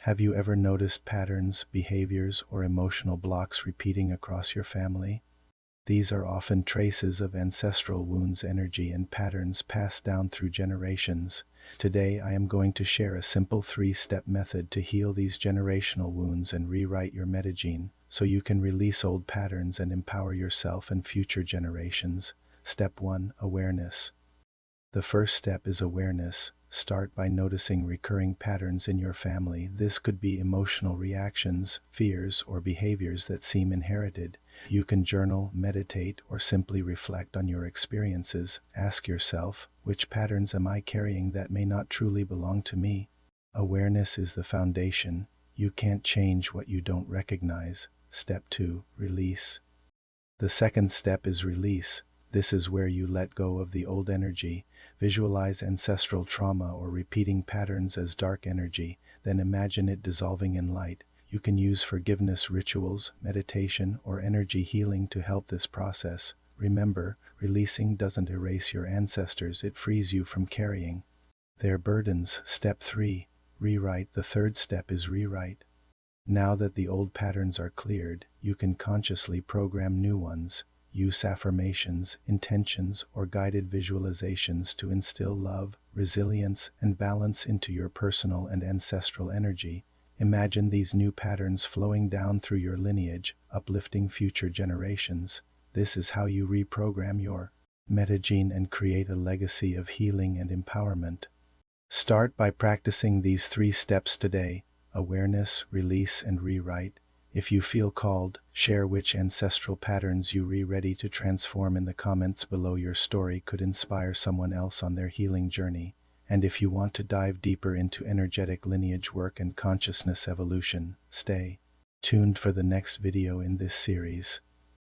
Have you ever noticed patterns, behaviors, or emotional blocks repeating across your family? These are often traces of ancestral wounds, energy, and patterns passed down through generations. Today, I am going to share a simple 3-step method to heal these generational wounds and rewrite your MetaGene so you can release old patterns and empower yourself and future generations. Step 1. Awareness. The first step is awareness. Start by noticing recurring patterns in your family. This could be emotional reactions, fears, or behaviors that seem inherited. You can journal, meditate, or simply reflect on your experiences. Ask yourself, which patterns am I carrying that may not truly belong to me? Awareness is the foundation. You can't change what you don't recognize. Step 2. Release. The second step is release. This is where you let go of the old energy. Visualize ancestral trauma or repeating patterns as dark energy, then imagine it dissolving in light. You can use forgiveness rituals, meditation, or energy healing to help this process. Remember, releasing doesn't erase your ancestors, it frees you from carrying their burdens. Step 3. Rewrite. The third step is rewrite. Now that the old patterns are cleared, you can consciously program new ones. Use affirmations, intentions, or guided visualizations to instill love, resilience, and balance into your personal and ancestral energy. Imagine these new patterns flowing down through your lineage, uplifting future generations. This is how you reprogram your MetaGene and create a legacy of healing and empowerment. Start by practicing these 3 steps today: awareness, release, and rewrite. If you feel called, share which ancestral patterns you are ready to transform in the comments below. Your story could inspire someone else on their healing journey. And if you want to dive deeper into energetic lineage work and consciousness evolution, stay tuned for the next video in this series.